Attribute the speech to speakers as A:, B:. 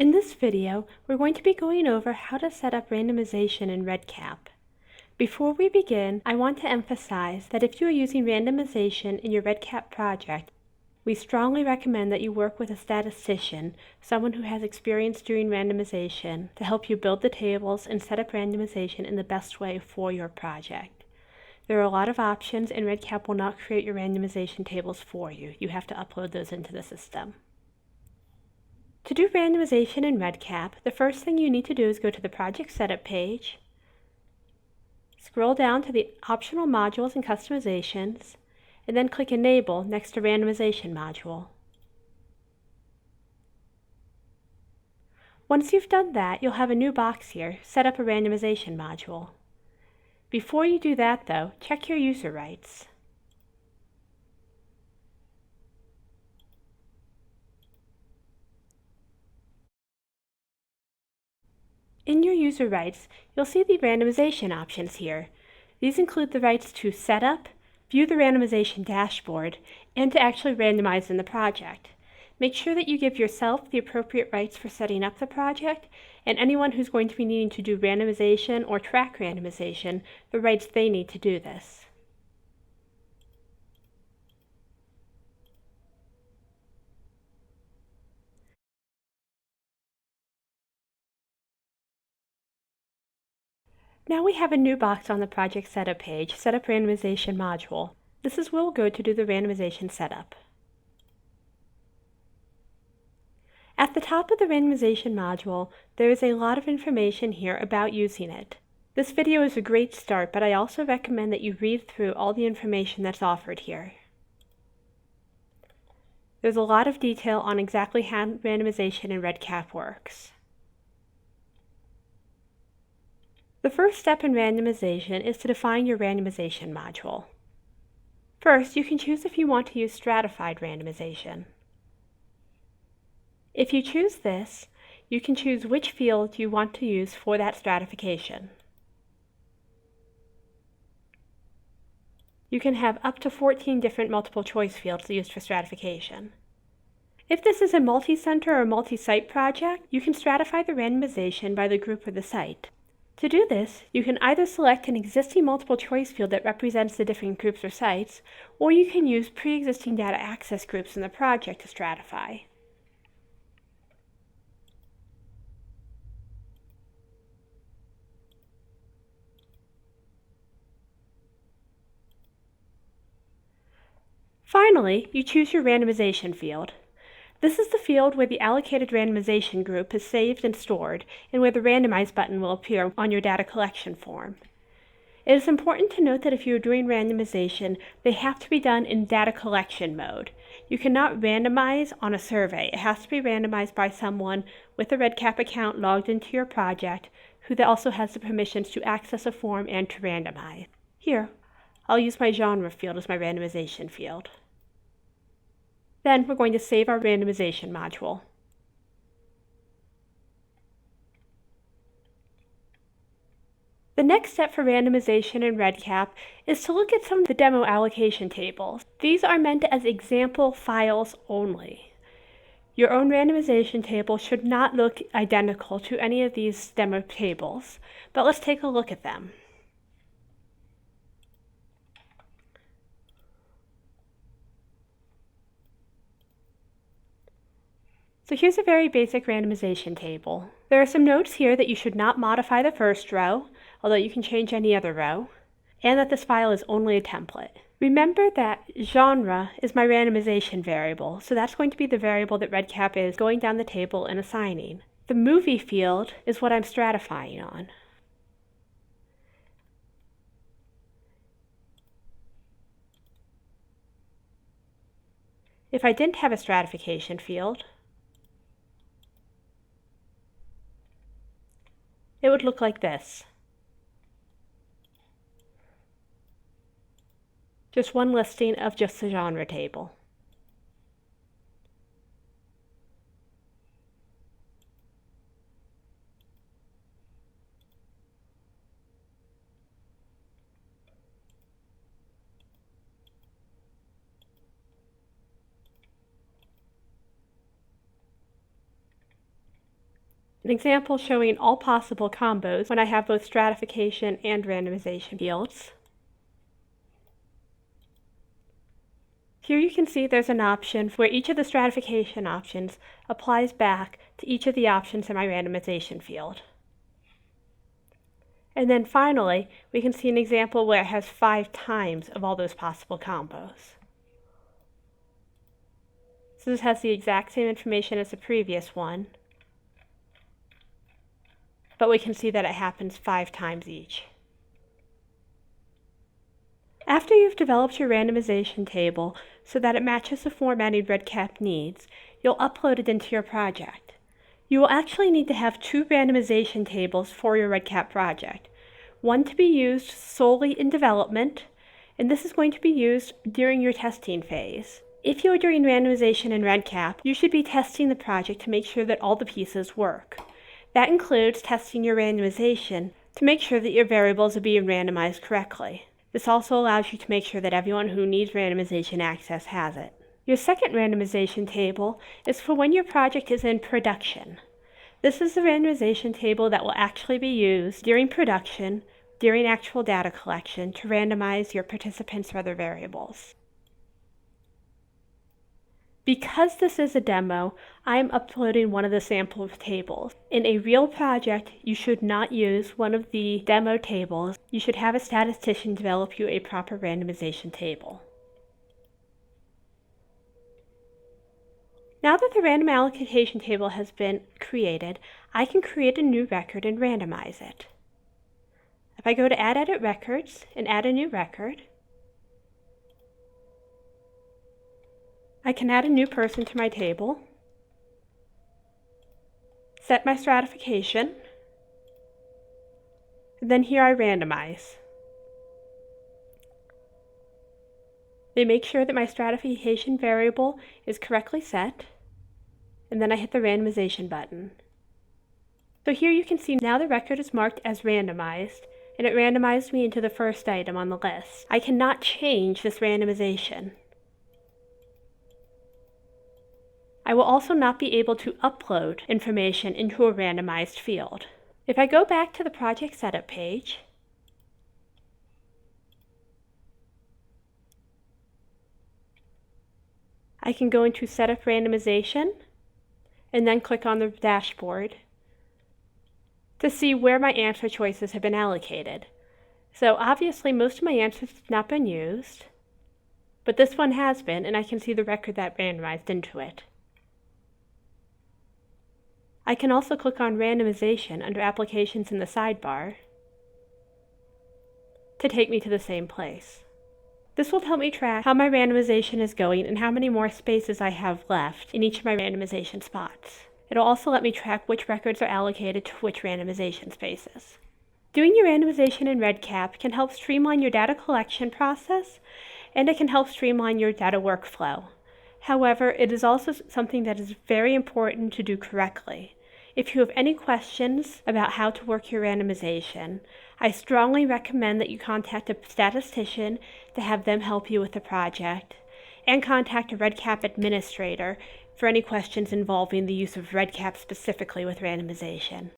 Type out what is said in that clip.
A: In this video, we're going to be going over how to set up randomization in REDCap. Before we begin, I want to emphasize that if you are using randomization in your REDCap project, we strongly recommend that you work with a statistician, someone who has experience doing randomization, to help you build the tables and set up randomization in the best way for your project. There are a lot of options, and REDCap will not create your randomization tables for you. You have to upload those into the system. To do randomization in REDCap, the first thing you need to do is go to the Project Setup page, scroll down to the Optional Modules and Customizations, and then click Enable next to Randomization Module. Once you've done that, you'll have a new box here, Set up a Randomization Module. Before you do that though, check your user rights. In your user rights, you'll see the randomization options here. These include the rights to set up, view the randomization dashboard, and to actually randomize in the project. Make sure that you give yourself the appropriate rights for setting up the project, and anyone who's going to be needing to do randomization or track randomization, the rights they need to do this. Now we have a new box on the Project Setup page, Set up Randomization Module. This is where we'll go to do the randomization setup. At the top of the randomization module, there is a lot of information here about using it. This video is a great start, but I also recommend that you read through all the information that's offered here. There's a lot of detail on exactly how randomization in REDCap works. The first step in randomization is to define your randomization module. First, you can choose if you want to use stratified randomization. If you choose this, you can choose which field you want to use for that stratification. You can have up to 14 different multiple choice fields used for stratification. If this is a multi-center or multi-site project, you can stratify the randomization by the group or the site. To do this, you can either select an existing multiple choice field that represents the different groups or sites, or you can use pre-existing data access groups in the project to stratify. Finally, you choose your randomization field. This is the field where the allocated randomization group is saved and stored, and where the Randomize button will appear on your data collection form. It is important to note that if you are doing randomization, they have to be done in data collection mode. You cannot randomize on a survey. It has to be randomized by someone with a REDCap account logged into your project, who also has the permissions to access a form and to randomize. Here, I'll use my genre field as my randomization field. Then we're going to save our randomization module. The next step for randomization in REDCap is to look at some of the demo allocation tables. These are meant as example files only. Your own randomization table should not look identical to any of these demo tables, but let's take a look at them. So here's a very basic randomization table. There are some notes here that you should not modify the first row, although you can change any other row, and that this file is only a template. Remember that genre is my randomization variable, so that's going to be the variable that REDCap is going down the table and assigning. The movie field is what I'm stratifying on. If I didn't have a stratification field, it would look like this. Just one listing of just the genre table. An example showing all possible combos when I have both stratification and randomization fields. Here you can see there's an option where each of the stratification options applies back to each of the options in my randomization field. And then finally, we can see an example where it has 5 times of all those possible combos. So this has the exact same information as the previous one, but we can see that it happens 5 times each. After you've developed your randomization table so that it matches the formatting REDCap needs, you'll upload it into your project. You will actually need to have 2 randomization tables for your REDCap project. One to be used solely in development, and this is going to be used during your testing phase. If you're doing randomization in REDCap, you should be testing the project to make sure that all the pieces work. That includes testing your randomization to make sure that your variables are being randomized correctly. This also allows you to make sure that everyone who needs randomization access has it. Your second randomization table is for when your project is in production. This is the randomization table that will actually be used during production, during actual data collection, to randomize your participants or other variables. Because this is a demo, I am uploading one of the sample tables. In a real project, you should not use one of the demo tables. You should have a statistician develop you a proper randomization table. Now that the random allocation table has been created, I can create a new record and randomize it. If I go to Add Edit Records and add a new record, I can add a new person to my table, set my stratification, and then here I randomize. They make sure that my stratification variable is correctly set, and then I hit the randomization button. So here you can see now the record is marked as randomized, and it randomized me into the first item on the list. I cannot change this randomization. I will also not be able to upload information into a randomized field. If I go back to the project setup page, I can go into Setup Randomization and then click on the dashboard to see where my answer choices have been allocated. So obviously most of my answers have not been used, but this one has been, and I can see the record that randomized into it. I can also click on Randomization under Applications in the sidebar to take me to the same place. This will help me track how my randomization is going and how many more spaces I have left in each of my randomization spots. It'll also let me track which records are allocated to which randomization spaces. Doing your randomization in REDCap can help streamline your data collection process, and it can help streamline your data workflow. However, it is also something that is very important to do correctly. If you have any questions about how to work your randomization, I strongly recommend that you contact a statistician to have them help you with the project, and contact a REDCap administrator for any questions involving the use of REDCap specifically with randomization.